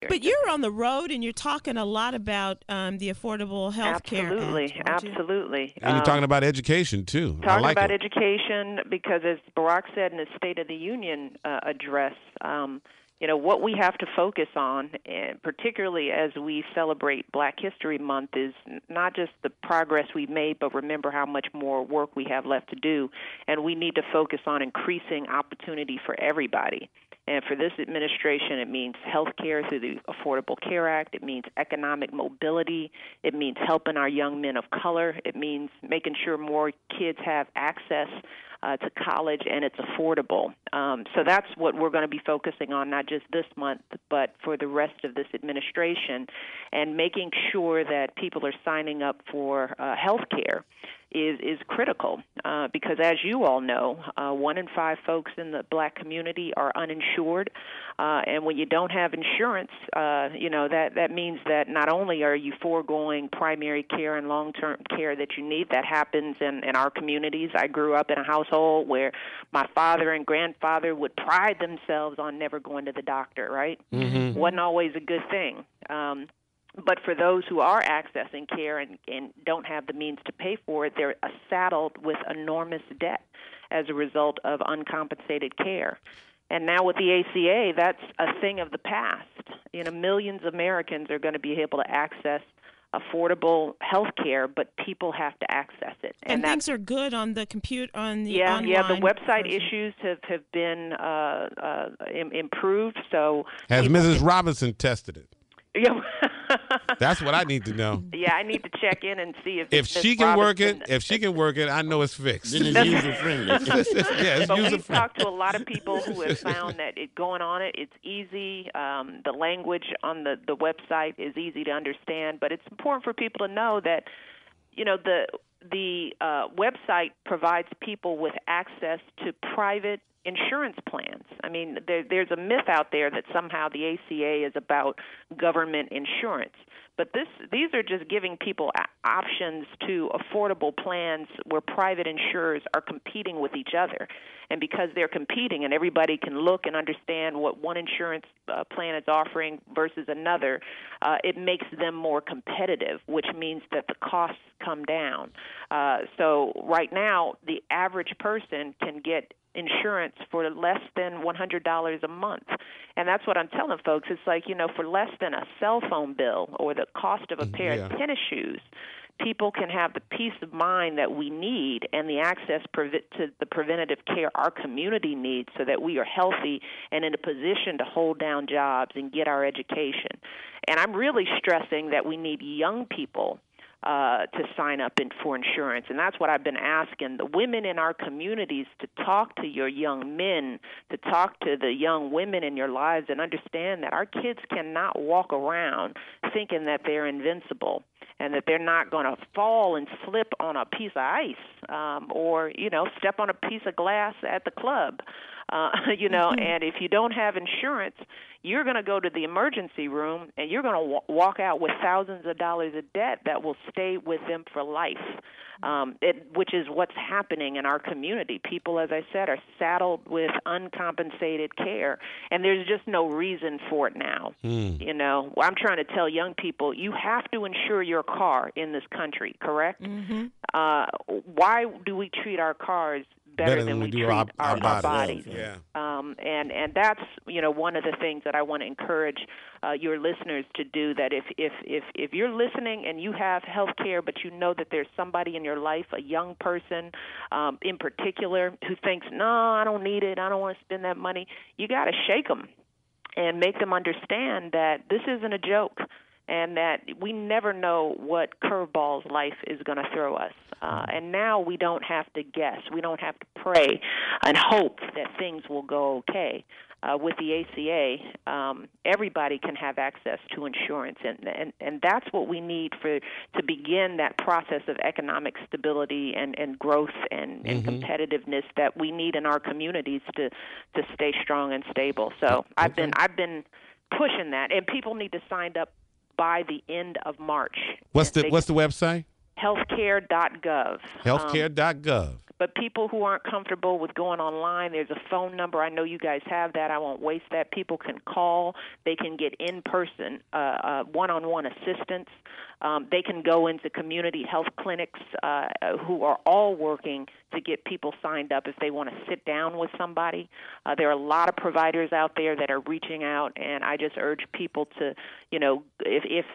But you're on the road and you're talking a lot about the Affordable Health Care Act, aren't you? Absolutely. And you're talking about education, too. I Talking like about it. education because, as Barack said in his State of the Union address, what we have to focus on, particularly as we celebrate Black History Month, is not just the progress we've made, but remember how much more work we have left to do. And we need to focus on increasing opportunity for everybody. And for this administration, it means health care through the Affordable Care Act. It means economic mobility. It means helping our young men of color. It means making sure more kids have access to college, and it's affordable. So that's what we're going to be focusing on, not just this month, but for the rest of this administration, and making sure that people are signing up for health care is critical because, as you all know, 1 in 5 folks in the Black community are uninsured, and when you don't have insurance, that means that not only are you foregoing primary care and long-term care that you need. That happens in our communities. I grew up in a household where my father and grandfather would pride themselves on never going to the doctor, right? Mm-hmm. Wasn't always a good thing. But for those who are accessing care and don't have the means to pay for it, they're saddled with enormous debt as a result of uncompensated care. And now with the ACA, that's a thing of the past. Millions of Americans are going to be able to access affordable health care, but people have to access it. And things are good on the computer, on the online. Yeah, the website version. issues have been improved. So Has Mrs. Robinson tested it? Yeah. That's what I need to know. Yeah, I need to check in and see if she can work it. If she can work it, I know it's fixed. Then it's user friendly. Yeah, it's but user we've friendly. talked to a lot of people who have found that going on it's easy. The language on the website is easy to understand, but it's important for people to know that the website provides people with access to private insurance plans. I mean, there's a myth out there that somehow the ACA is about government insurance. But these are just giving people options to affordable plans where private insurers are competing with each other. And because they're competing and everybody can look and understand what one insurance plan is offering versus another, it makes them more competitive, which means that the costs come down. So right now, the average person can get insurance for less than $100 a month. And that's what I'm telling folks. It's like, for less than a cell phone bill or the cost of a pair of tennis shoes, people can have the peace of mind that we need and the access to the preventative care our community needs so that we are healthy and in a position to hold down jobs and get our education. And I'm really stressing that we need young people to sign up for insurance. And that's what I've been asking the women in our communities to talk to your young men, to talk to the young women in your lives and understand that our kids cannot walk around thinking that they're invincible and that they're not going to fall and slip on a piece of ice or, step on a piece of glass at the club. And if you don't have insurance, you're going to go to the emergency room and you're going to walk out with thousands of dollars of debt that will stay with them for life, which is what's happening in our community. People, as I said, are saddled with uncompensated care, and there's just no reason for it now. I'm trying to tell young people, you have to insure your car in this country, correct? Mm-hmm. Why do we treat our cars better than we treat our bodies? Yeah. And that's one of the things that I want to encourage your listeners to do. That if you're listening and you have health care, but you know that there's somebody in your life, a young person in particular, who thinks, no, I don't need it, I don't want to spend that money, you got to shake them and make them understand that this isn't a joke. And that we never know what curveballs life is going to throw us. And now we don't have to guess. We don't have to pray and hope that things will go okay. With the ACA, everybody can have access to insurance, and that's what we need to begin that process of economic stability and growth and competitiveness that we need in our communities to stay strong and stable. So I've been pushing that, and people need to sign up by the end of March. What's the website? Healthcare.gov. Healthcare.gov. But people who aren't comfortable with going online, there's a phone number. I know you guys have that. I won't waste that. People can call. They can get in-person one-on-one assistance. They can go into community health clinics who are all working to get people signed up if they want to sit down with somebody. There are a lot of providers out there that are reaching out, and I just urge people to, if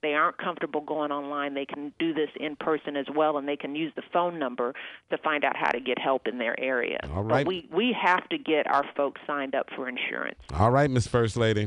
they aren't comfortable going online, they can do this in person as well, and they can use the phone number to find out how to get help in their area. All right. But we have to get our folks signed up for insurance. All right, Ms. First Lady.